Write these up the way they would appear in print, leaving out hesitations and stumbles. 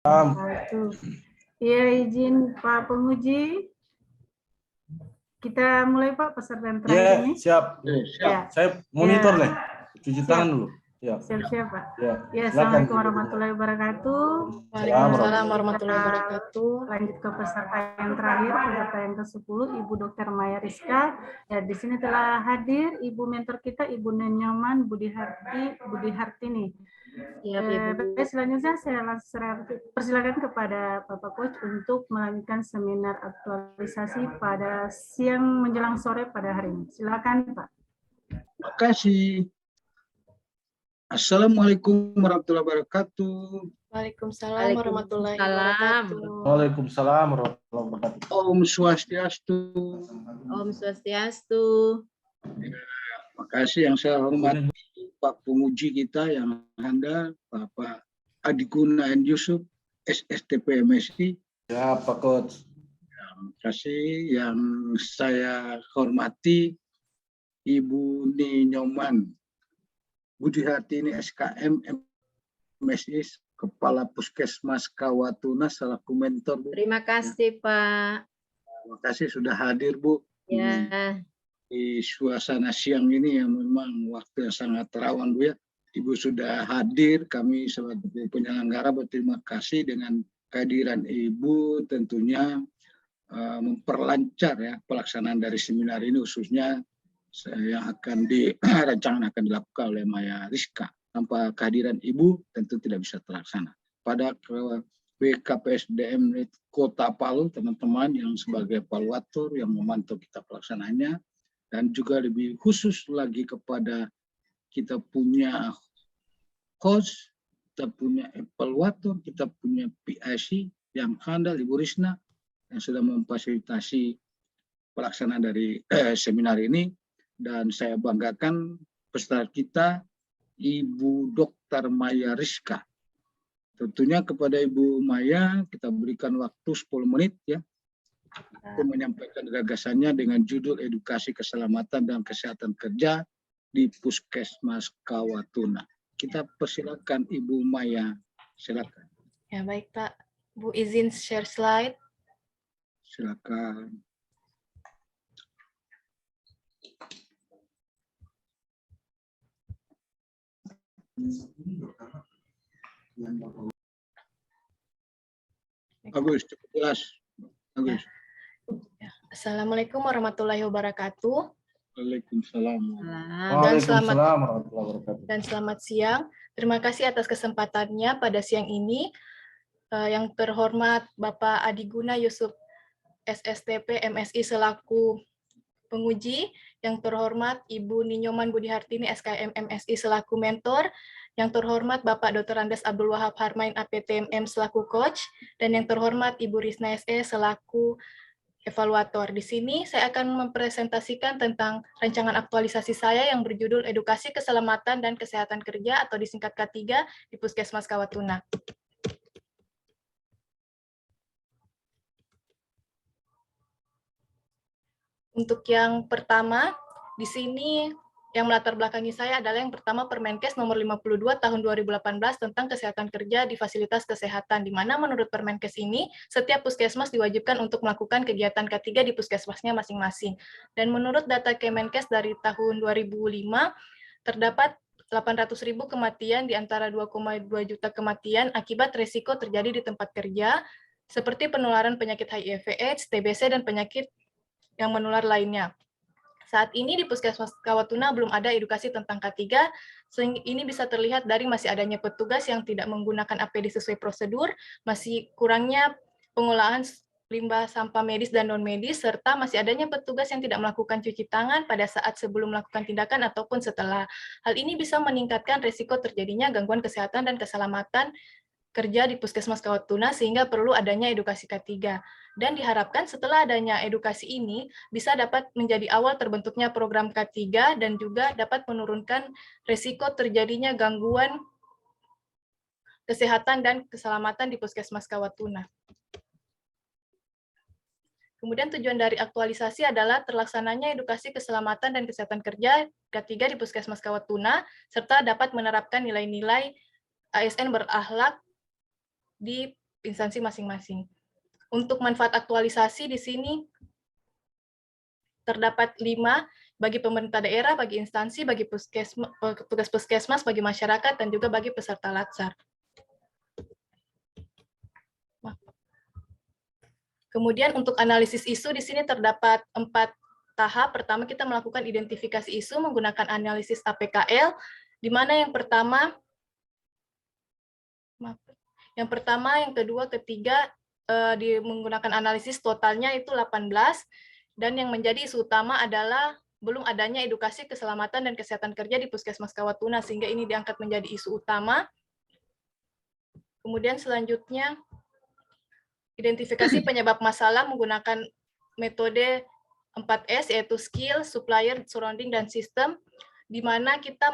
Satu. Ya, izin Pak Penguji. Kita mulai Pak peserta terakhir ini. Siap. Ya. Saya monitor Ya. nih. Cuci tangan dulu. Ya. Siap-siap Pak. Ya. Ya, Assalamualaikum warahmatullahi wabarakatuh. Waalaikumsalam warahmatullahi wabarakatuh. Lanjut ke peserta yang terakhir, peserta yang ke-10, Ibu Dr. Maya Rizka. Ya, di sini telah hadir Ibu mentor kita, Ibu Nenyoman Budi Hartini. Baik, selanjutnya saya langsung persilakan kepada Bapak Coach untuk melanjutkan seminar aktualisasi pada siang menjelang sore pada hari ini. Silakan Pak. Terima kasih. Assalamualaikum warahmatullahi wabarakatuh. Waalaikumsalam warahmatullahi wabarakatuh. Waalaikumsalam warahmatullahi wabarakatuh. Om Swastiastu. Om Swastiastu. Terima kasih yang saya hormati Pak Penguji kita yang handal, Bapak Adiguna N. Yusuf, SSTP MSI. Ya, Pak Coach. Terima kasih yang saya hormati Ibu Ninyoman Budi Hartini SKM MSI, Kepala Puskesmas Kawatuna selaku mentor, Bu. Terima kasih Pak. Terima kasih sudah hadir, Bu. Ya. Di suasana siang ini yang memang waktu yang sangat rawan, Bu ya. Ibu sudah hadir, kami sebagai penyelenggara berterima kasih dengan kehadiran Ibu tentunya memperlancar ya pelaksanaan dari seminar ini, khususnya yang akan rancangan akan dilakukan oleh Maya Rizka. Tanpa kehadiran Ibu tentu tidak bisa terlaksana. Pada BKPSDM Kota Palu, teman-teman yang sebagai evaluator yang memantau kita pelaksanaannya, dan juga lebih khusus lagi kepada kita punya coach, kita punya evaluator, kita punya PIC yang handal, Ibu Risna, yang sudah memfasilitasi pelaksanaan dari seminar ini. Dan saya banggakan peserta kita, Ibu Dr. Maya Rizka. Tentunya kepada Ibu Maya kita berikan waktu 10 menit ya, untuk menyampaikan gagasannya dengan judul Edukasi Keselamatan dan Kesehatan Kerja di Puskesmas Kawatuna. Kita persilakan Ibu Maya, silakan. Ya baik Pak, Bu izin share slide. Silakan. Bagus, cukup jelas. Bagus. Assalamualaikum warahmatullahi wabarakatuh. Waalaikumsalam. Dan selamat siang. Terima kasih atas kesempatannya pada siang ini. Yang terhormat Bapak Adiguna Yusuf SSTP MSI selaku penguji, yang terhormat Ibu Ninyoman Budi Hartini SKM MSI selaku mentor, yang terhormat Bapak Dr. Andes Abdul Wahab Harmain APTMM selaku coach, dan yang terhormat Ibu Risna SE selaku evaluator. Di sini saya akan mempresentasikan tentang rancangan aktualisasi saya yang berjudul Edukasi Keselamatan dan Kesehatan Kerja atau disingkat K3 di Puskesmas Kawatuna. Untuk yang pertama, di sini yang melatar belakangi saya adalah yang pertama Permenkes nomor 52 tahun 2018 tentang kesehatan kerja di fasilitas kesehatan, di mana menurut Permenkes ini, setiap puskesmas diwajibkan untuk melakukan kegiatan K3 di puskesmasnya masing-masing. Dan menurut data Kemenkes dari tahun 2005, terdapat 800.000 kematian di antara 2,2 juta kematian akibat risiko terjadi di tempat kerja, seperti penularan penyakit HIV/AIDS, TBC, dan penyakit yang menular lainnya. Saat ini di Puskesmas Kawatuna belum ada edukasi tentang K3, sehingga ini bisa terlihat dari masih adanya petugas yang tidak menggunakan APD sesuai prosedur, masih kurangnya pengolahan limbah sampah medis dan non-medis, serta masih adanya petugas yang tidak melakukan cuci tangan pada saat sebelum melakukan tindakan ataupun setelah. Hal ini bisa meningkatkan risiko terjadinya gangguan kesehatan dan keselamatan kerja di Puskesmas Kawatuna, sehingga perlu adanya edukasi K3. Dan diharapkan setelah adanya edukasi ini bisa dapat menjadi awal terbentuknya program K3 dan juga dapat menurunkan risiko terjadinya gangguan kesehatan dan keselamatan di Puskesmas Kawatuna. Kemudian tujuan dari aktualisasi adalah terlaksananya edukasi keselamatan dan kesehatan kerja K3 di Puskesmas Kawatuna, serta dapat menerapkan nilai-nilai ASN berakhlak di instansi masing-masing. Untuk manfaat aktualisasi di sini terdapat 5 bagi pemerintah daerah, bagi instansi, bagi petugas puskesmas, bagi masyarakat, dan juga bagi peserta latsar. Kemudian untuk analisis isu di sini terdapat 4 tahap. Pertama kita melakukan identifikasi isu menggunakan analisis APKL, di mana yang pertama, yang kedua, ketiga menggunakan analisis totalnya itu 18, dan yang menjadi isu utama adalah belum adanya edukasi keselamatan dan kesehatan kerja di Puskesmas Kawatuna, sehingga ini diangkat menjadi isu utama. Kemudian selanjutnya, identifikasi penyebab masalah menggunakan metode 4S, yaitu skill, supplier, surrounding, dan sistem, di mana kita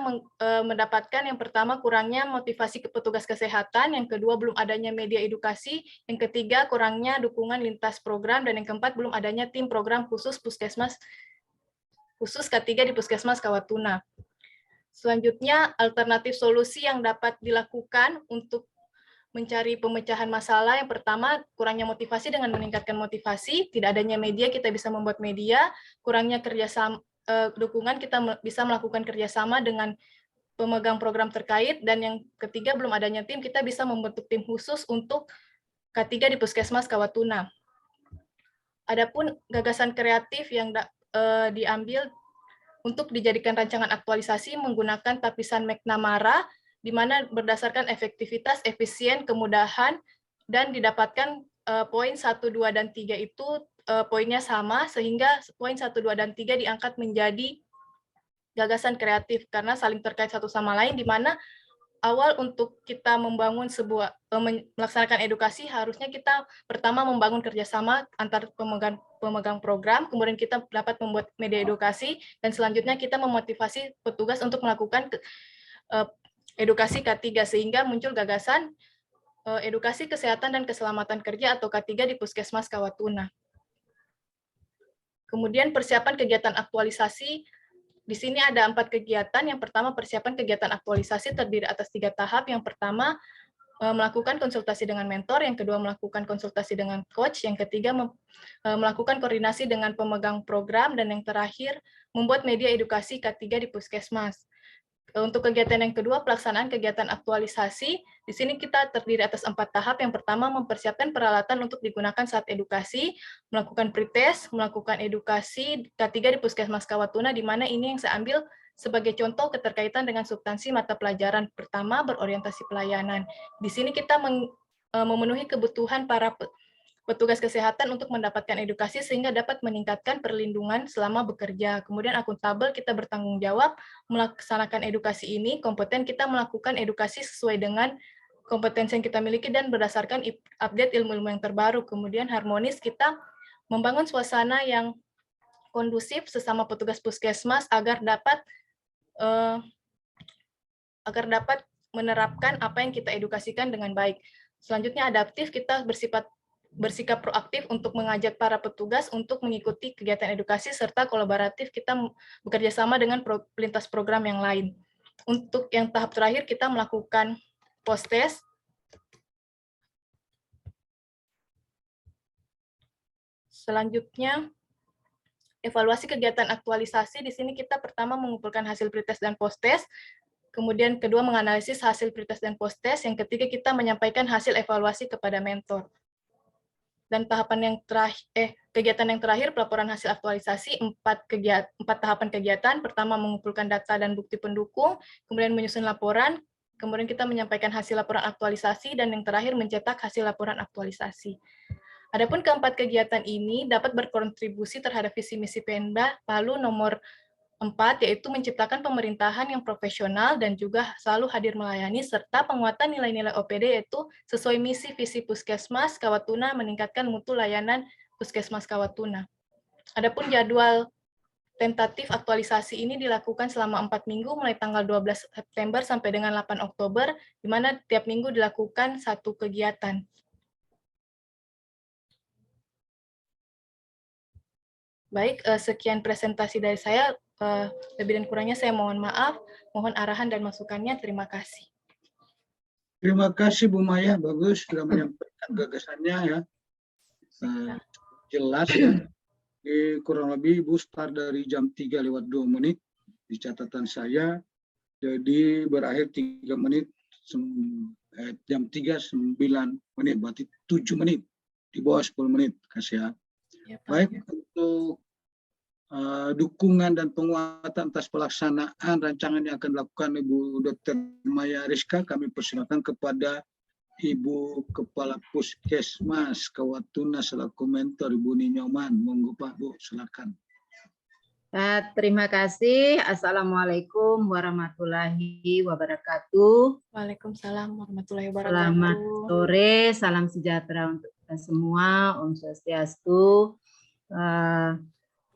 mendapatkan yang pertama kurangnya motivasi ke petugas kesehatan, yang kedua belum adanya media edukasi, yang ketiga kurangnya dukungan lintas program, dan yang keempat belum adanya tim program khusus puskesmas khusus K3 di Puskesmas Kawatuna. Selanjutnya, alternatif solusi yang dapat dilakukan untuk mencari pemecahan masalah. Yang pertama, kurangnya motivasi dengan meningkatkan motivasi, tidak adanya media, kita bisa membuat media, kurangnya kerjasama, dukungan, kita bisa melakukan kerjasama dengan pemegang program terkait, dan yang ketiga, belum adanya tim, kita bisa membentuk tim khusus untuk K3 di Puskesmas Kawatuna. Adapun gagasan kreatif yang diambil untuk dijadikan rancangan aktualisasi menggunakan tapisan McNamara, di mana berdasarkan efektivitas, efisien, kemudahan, dan didapatkan poin 1, 2, dan 3 itu poinnya sama, sehingga poin 1, 2, dan 3 diangkat menjadi gagasan kreatif, karena saling terkait satu sama lain, di mana awal untuk kita membangun melaksanakan edukasi, harusnya kita pertama membangun kerjasama antar pemegang program, kemudian kita dapat membuat media edukasi, dan selanjutnya kita memotivasi petugas untuk melakukan edukasi K3, sehingga muncul gagasan edukasi kesehatan dan keselamatan kerja atau K3 di Puskesmas Kawatuna. Kemudian persiapan kegiatan aktualisasi, di sini ada 4 kegiatan. Yang pertama, persiapan kegiatan aktualisasi terdiri atas 3 tahap. Yang pertama, melakukan konsultasi dengan mentor. Yang kedua, melakukan konsultasi dengan coach. Yang ketiga, melakukan koordinasi dengan pemegang program. Dan yang terakhir, membuat media edukasi K3 di Puskesmas. Untuk kegiatan yang kedua, pelaksanaan kegiatan aktualisasi. Di sini kita terdiri atas 4 tahap. Yang pertama, mempersiapkan peralatan untuk digunakan saat edukasi, melakukan pretest, melakukan edukasi K3 di Puskesmas Kawatuna, di mana ini yang saya ambil sebagai contoh keterkaitan dengan substansi mata pelajaran. Pertama, berorientasi pelayanan. Di sini kita memenuhi kebutuhan para petugas kesehatan untuk mendapatkan edukasi sehingga dapat meningkatkan perlindungan selama bekerja. Kemudian akuntabel, kita bertanggung jawab melaksanakan edukasi ini, kompeten kita melakukan edukasi sesuai dengan kompetensi yang kita miliki dan berdasarkan update ilmu-ilmu yang terbaru. Kemudian harmonis, kita membangun suasana yang kondusif sesama petugas puskesmas agar dapat menerapkan apa yang kita edukasikan dengan baik. Selanjutnya adaptif, kita bersikap proaktif untuk mengajak para petugas untuk mengikuti kegiatan edukasi, serta kolaboratif kita bekerja sama dengan lintas program yang lain. Untuk yang tahap terakhir, kita melakukan post-test. Selanjutnya, evaluasi kegiatan aktualisasi. Di sini kita pertama mengumpulkan hasil pretest dan post-test, kemudian kedua menganalisis hasil pretest dan post-test, yang ketiga kita menyampaikan hasil evaluasi kepada mentor. Dan kegiatan yang terakhir, pelaporan hasil aktualisasi, 4 tahapan kegiatan. Pertama, mengumpulkan data dan bukti pendukung, kemudian menyusun laporan, kemudian kita menyampaikan hasil laporan aktualisasi, dan yang terakhir mencetak hasil laporan aktualisasi. Adapun keempat kegiatan ini dapat berkontribusi terhadap visi misi Pemda Palu nomor 4, yaitu menciptakan pemerintahan yang profesional dan juga selalu hadir melayani, serta penguatan nilai-nilai OPD, yaitu sesuai misi visi Puskesmas Kawatuna, meningkatkan mutu layanan Puskesmas Kawatuna. Adapun jadwal tentatif aktualisasi ini dilakukan selama 4 minggu, mulai tanggal 12 September sampai dengan 8 Oktober, di mana tiap minggu dilakukan 1 kegiatan. Baik, sekian presentasi dari saya. Lebih dan kurangnya saya mohon maaf, mohon arahan dan masukannya. Terima kasih. Terima kasih Bu Maya, bagus sudah menyampaikan gagasannya ya. Jelas ya. Kurang lebih Ibu start dari jam 3:02 di catatan saya. Jadi berakhir 3 menit, jam 3:09, berarti 7 menit. Di bawah 10 menit, kasih ya. Ya, Pak. Baik, untuk dukungan dan penguatan atas pelaksanaan rancangan yang akan dilakukan Ibu Dr. Maya Rizka, kami persilakan kepada Ibu Kepala Puskesmas Kawatuna selaku mentor Ibu Ninyoman. Monggo Pak Bu, silakan. Terima kasih. Assalamualaikum warahmatullahi wabarakatuh. Waalaikumsalam warahmatullahi wabarakatuh. Selamat sore, salam sejahtera untuk kita semua. Om Swastiastu.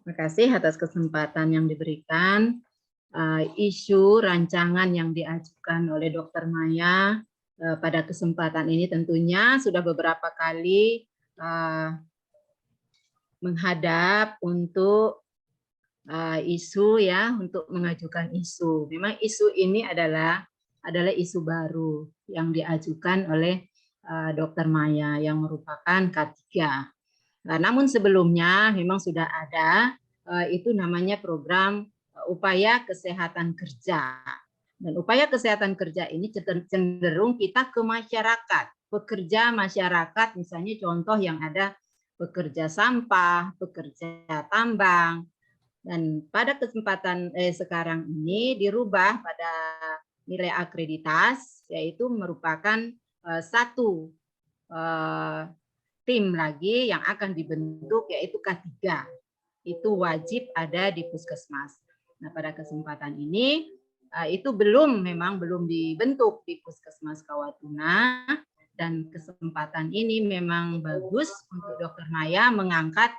Terima kasih atas kesempatan yang diberikan. Isu rancangan yang diajukan oleh Dr. Maya pada kesempatan ini tentunya sudah beberapa kali menghadap untuk isu ya, untuk mengajukan isu. Memang isu ini adalah isu baru yang diajukan oleh Dr. Maya yang merupakan K3. Namun sebelumnya memang sudah ada itu namanya program upaya kesehatan kerja. Dan upaya kesehatan kerja ini cenderung kita ke masyarakat, pekerja masyarakat, misalnya contoh yang ada pekerja sampah, pekerja tambang. Dan pada kesempatan sekarang ini dirubah pada nilai akreditas, yaitu merupakan satu tim lagi yang akan dibentuk, yaitu K3. Itu wajib ada di puskesmas. Nah, pada kesempatan ini itu memang belum dibentuk di Puskesmas Kawatuna, dan kesempatan ini memang bagus untuk Dr. Maya mengangkat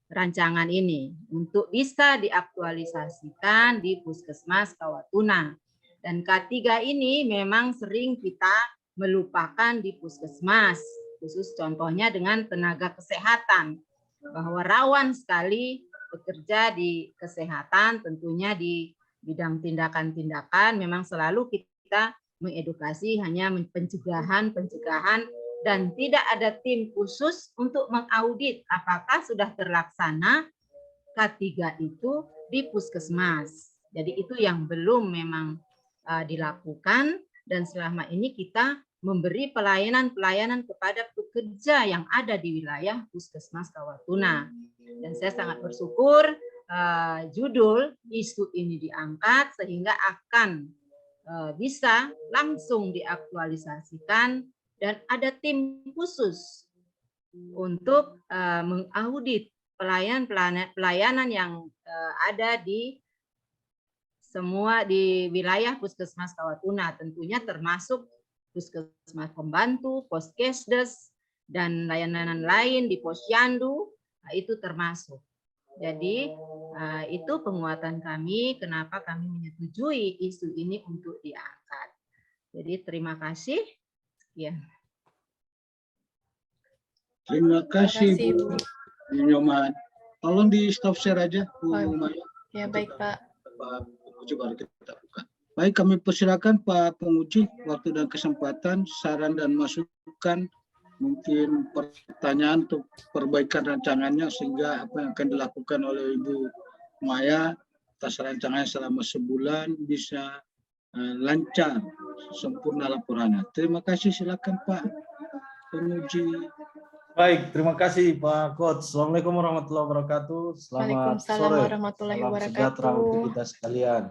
rancangan ini untuk bisa diaktualisasikan di Puskesmas Kawatuna. Dan K3 ini memang sering kita melupakan di puskesmas, khusus contohnya dengan tenaga kesehatan, bahwa rawan sekali bekerja di kesehatan, tentunya di bidang tindakan-tindakan memang selalu kita mengedukasi hanya pencegahan, dan tidak ada tim khusus untuk mengaudit apakah sudah terlaksana K3 itu di puskesmas. Jadi itu yang belum memang dilakukan, dan selama ini kita memberi pelayanan kepada pekerja yang ada di wilayah Puskesmas Kawatuna. Dan saya sangat bersyukur judul isu ini diangkat sehingga akan bisa langsung diaktualisasikan dan ada tim khusus untuk mengaudit pelayanan yang ada di semua di wilayah Puskesmas Kawatuna, tentunya termasuk puskesmas pembantu, poskesdes, dan layanan lain di posyandu, itu termasuk. Jadi itu penguatan kami, kenapa kami menyetujui isu ini untuk diangkat. Jadi terima kasih. Sekian. Terima kasih Bu Ninyoman. Tolong di stop share aja Bu Maya. Ya baik Pak. Penguji baru kita buka. Baik, kami persilakan Pak Penguji, waktu dan kesempatan, saran dan masukan, mungkin pertanyaan untuk perbaikan rancangannya sehingga apa yang akan dilakukan oleh Ibu Maya atas rancangannya selama sebulan bisa lancar, sempurna laporannya. Terima kasih, silakan Pak Penguji. Baik, terima kasih Pak Coach. Assalamualaikum warahmatullahi wabarakatuh. Selamat sore. Warahmatullahi Salam sejahtera wabarakatuh. untuk kita sekalian.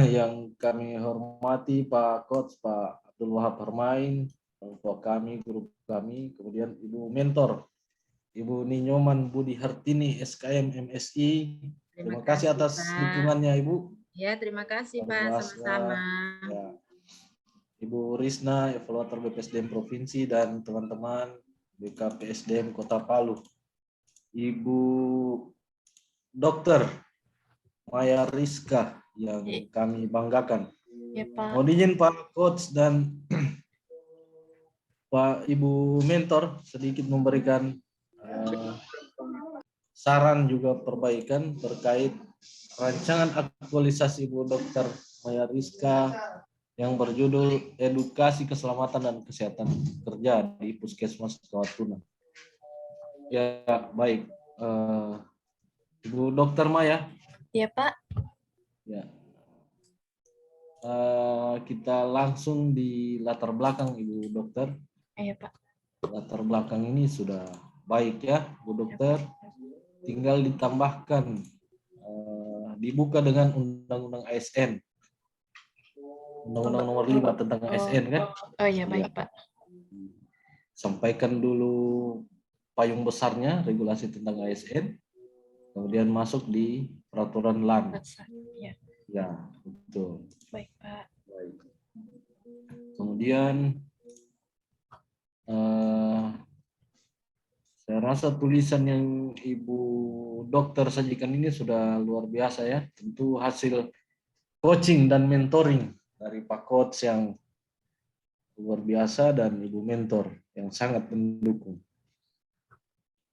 Yang kami hormati Pak Coach, Pak Abdul Wahab Hermain, Bapak kami, guru kami, kemudian Ibu Mentor, Ibu Ninyoman Budi Hartini, SKM MSI. Terima kasih atas dukungannya Ibu. Ya, terima kasih Pak, sama-sama. Ya. Ibu Risna, evaluator BPSDM Provinsi, dan teman-teman BKPSDM Kota Palu. Ibu Dr. Maya Rizka yang kami banggakan. Ya, Pak. Mohon izin Pak Coach dan Pak Ibu Mentor sedikit memberikan saran juga perbaikan terkait rancangan aktualisasi Ibu Dr. Maya Rizka yang berjudul Edukasi Keselamatan dan Kesehatan Kerja di Puskesmas Kawatuna. Ya, baik. Ibu Dokter Maya. Iya, Pak. Ya. Kita langsung di latar belakang Ibu Dokter. Iya, Pak. Latar belakang ini sudah baik ya, Bu Dokter. Tinggal ditambahkan, dibuka dengan Undang-Undang ASN. Undang-Undang nomor 5 tentang ASN kan? Oh iya, baik, Ya. Pak. Sampaikan dulu payung besarnya, regulasi tentang ASN. Kemudian masuk di peraturan LAN. Ya, Ya, betul. baik, Pak. Baik. Kemudian saya rasa tulisan yang Ibu Dokter sajikan ini sudah luar biasa ya. Tentu hasil coaching dan mentoring dari Pak Coach yang luar biasa dan Ibu Mentor yang sangat mendukung.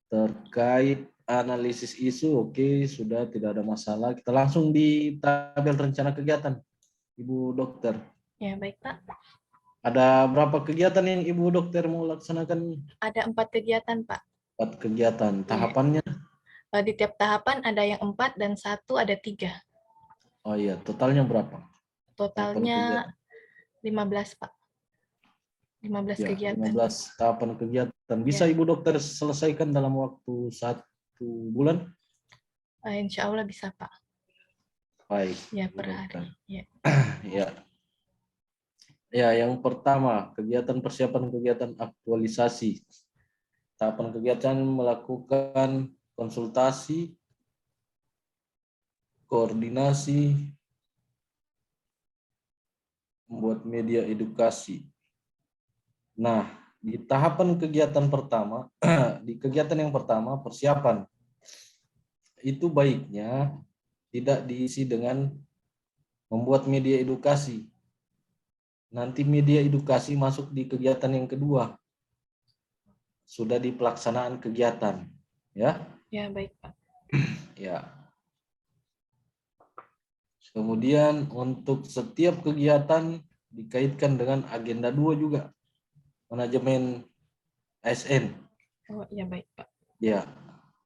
Terkait analisis isu, oke, sudah tidak ada masalah. Kita langsung di tabel rencana kegiatan, Ibu Dokter. Ya, baik, Pak. Ada berapa kegiatan yang Ibu Dokter mau laksanakan? Ada 4 kegiatan, Pak. 4 kegiatan. Tahapannya? Di tiap tahapan ada yang 4 dan 1 ada 3. Oh iya, totalnya berapa? Totalnya 15, Pak. 15 Ya, kegiatan. 15 tahapan kegiatan. Bisa Ya. Ibu Dokter selesaikan dalam waktu 1 bulan? Insya Allah bisa, Pak. Baik. Ya, Ibu per Dokter. hari. Ya. Ya. Ya, yang pertama, kegiatan persiapan kegiatan aktualisasi. Tahapan kegiatan melakukan konsultasi, koordinasi, membuat media edukasi. Nah, di tahapan kegiatan pertama, di kegiatan yang pertama, persiapan, itu baiknya tidak diisi dengan membuat media edukasi. Nanti media edukasi masuk di kegiatan yang kedua. Sudah di pelaksanaan kegiatan. Ya. Ya, baik, Pak. Ya. Kemudian untuk setiap kegiatan dikaitkan dengan agenda 2 juga. Manajemen ASN. Oh, ya, baik, Pak. Ya.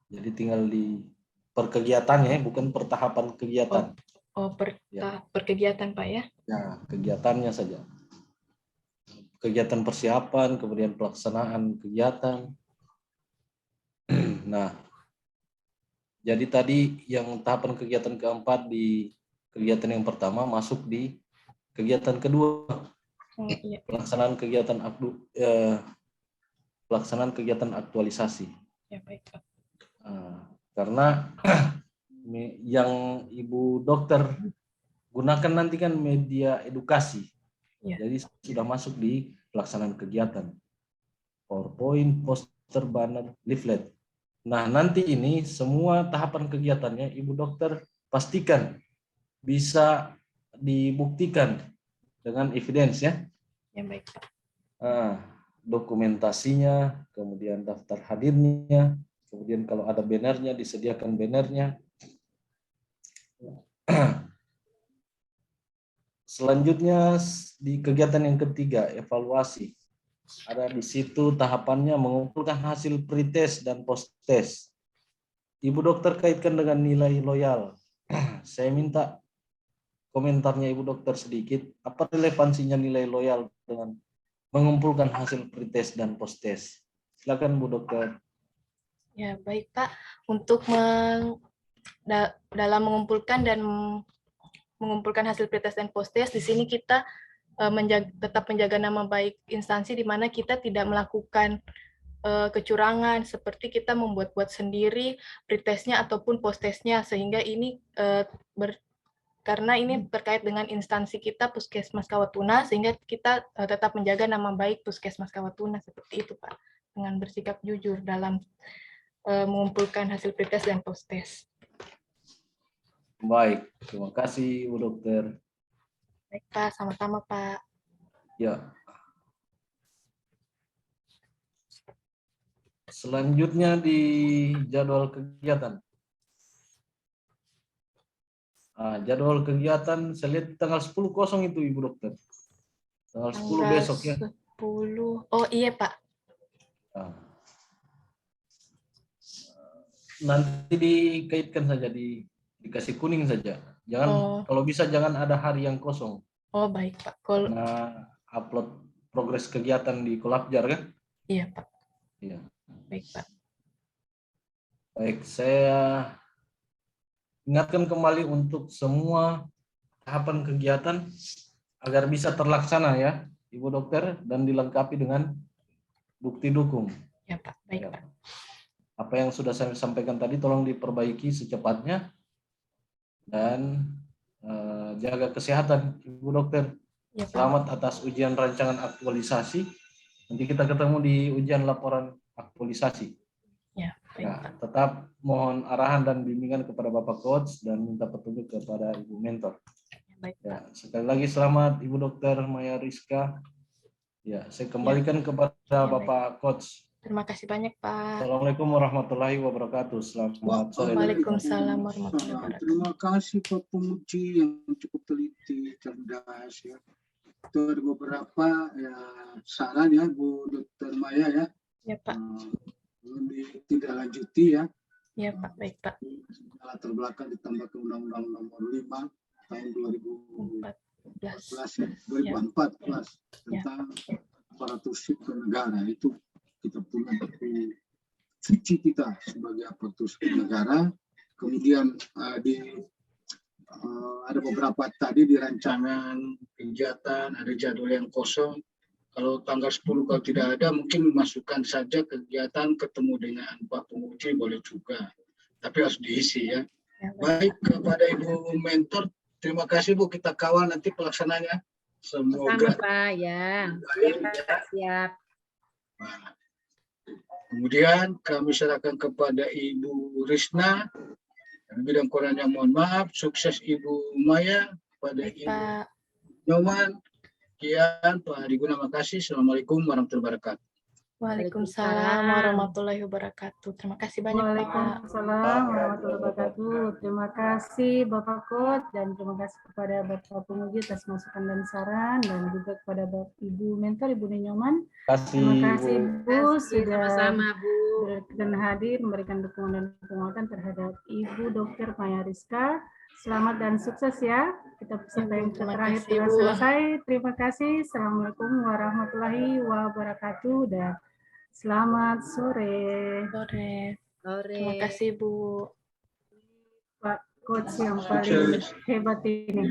Jadi tinggal di per kegiatannya, bukan per tahapan kegiatan. Per kegiatan, Pak, ya? Ya, kegiatannya saja. Kegiatan persiapan, kemudian pelaksanaan kegiatan. Nah, jadi tadi yang tahapan kegiatan keempat di kegiatan yang pertama masuk di kegiatan kedua. Iya. Pelaksanaan kegiatan aktualisasi. Ya, baik, Pak. Karena yang Ibu Dokter gunakan nanti kan media edukasi. Ya. Jadi sudah masuk di pelaksanaan kegiatan. PowerPoint, poster, banner, leaflet. Nah, nanti ini semua tahapan kegiatannya Ibu Dokter pastikan bisa dibuktikan dengan evidence ya. Ya, baik, Pak. Dokumentasinya, kemudian daftar hadirnya, kemudian kalau ada bannernya disediakan bannernya. Selanjutnya di kegiatan yang ketiga, evaluasi. Ada di situ tahapannya mengumpulkan hasil pretest dan post-test. Ibu Dokter kaitkan dengan nilai loyal. Saya minta komentarnya Ibu Dokter sedikit. Apa relevansinya nilai loyal dengan mengumpulkan hasil pretest dan post-test? Silakan Bu Dokter. Ya, baik, Pak. Untuk dalam mengumpulkan hasil pretest dan post-test, di sini kita tetap menjaga nama baik instansi di mana kita tidak melakukan kecurangan seperti kita membuat-buat sendiri pretestnya ataupun post-testnya, sehingga ini karena ini terkait dengan instansi kita Puskesmas Kawatuna, sehingga kita tetap menjaga nama baik Puskesmas Kawatuna seperti itu, Pak, dengan bersikap jujur dalam mengumpulkan hasil pretest dan post-test. Baik, terima kasih Bu Dokter. Baik, Pak, sama-sama, Pak. Ya. Selanjutnya di jadwal kegiatan. Jadwal kegiatan saya lihat tanggal 10.0 itu Ibu Dokter. Tanggal 10 besok ya. 10. Oh iya Pak. Nah, nanti dikaitkan saja, dikasih kuning saja. Jangan, kalau bisa jangan ada hari yang kosong. Oh baik Pak. Kalau Karena upload progres kegiatan di Kolabjar kan? iya Pak. Iya. Baik Pak. Baik, saya ingatkan kembali untuk semua tahapan kegiatan agar bisa terlaksana ya, Ibu Dokter, dan dilengkapi dengan bukti dukung. Ya Pak. Baik Ya. Pak. Apa yang sudah saya sampaikan tadi tolong diperbaiki secepatnya dan jaga kesehatan, Ibu Dokter. Ya, Pak. Selamat atas ujian rancangan aktualisasi. Nanti kita ketemu di ujian laporan aktualisasi. Ya, baik, Ya, Pak. tetap mohon arahan dan bimbingan kepada Bapak Coach dan minta petunjuk kepada Ibu Mentor. Baik, Ya, Pak. sekali lagi selamat Ibu Dokter Maya Rizka. Ya, saya kembalikan kepada Bapak Coach. Terima kasih banyak, Pak. Assalamualaikum warahmatullahi wabarakatuh. Selamat sore. Waalaikumsalam warahmatullahi wabarakatuh. Terima kasih Pak Pemuji yang cukup teliti, cerdas ya. Itu ada beberapa ya saran ya Bu Dokter Maya ya. Ya Pak. Ditindaklanjuti ya. Ya Pak, baik Pak. Latar belakang ditambah ke Undang-Undang Nomor 5 tahun 2014 ya, 2014 tentang aparatur sipil negara. Itu kita punya buku suci kita sebagai aparatur sipil negara. Kemudian ada beberapa tadi di rancangan kegiatan, ada jadwal yang kosong. Kalau tanggal 10 kalau tidak ada, mungkin masukkan saja kegiatan ketemu dengan Pak Penguji boleh juga. Tapi harus diisi ya. Baik, kepada Ibu Mentor, terima kasih Bu, kita kawal nanti pelaksananya. Semoga sama Pak ya. Siap. Nah, kemudian kami serahkan kepada Ibu Risna. Bidang Korannya mohon maaf, sukses Ibu Maya, pada Ibu Nyoman. Sekian Pak Hadi Guna, makasih. Assalamualaikum warahmatullahi wabarakatuh. Waalaikumsalam warahmatullahi wabarakatuh. Terima kasih banyak, Pak. Waalaikumsalam warahmatullahi wabarakatuh. Terima kasih Bapak Coach dan terima kasih kepada Bapak Pemuji atas masukan dan saran dan juga kepada Ibu Mentor, Ibu Nyoman. Terima kasih Bu sudah sama-sama Bu dan hadir memberikan dukungan dan penguatan terhadap Ibu Dokter Maya Rizka. Selamat dan sukses ya. Kita sampai yang terakhir telah selesai. Terima kasih. Assalamualaikum warahmatullahi wabarakatuh dan selamat sore. Terima kasih Bu. Pak Coach yang paling hebat ini.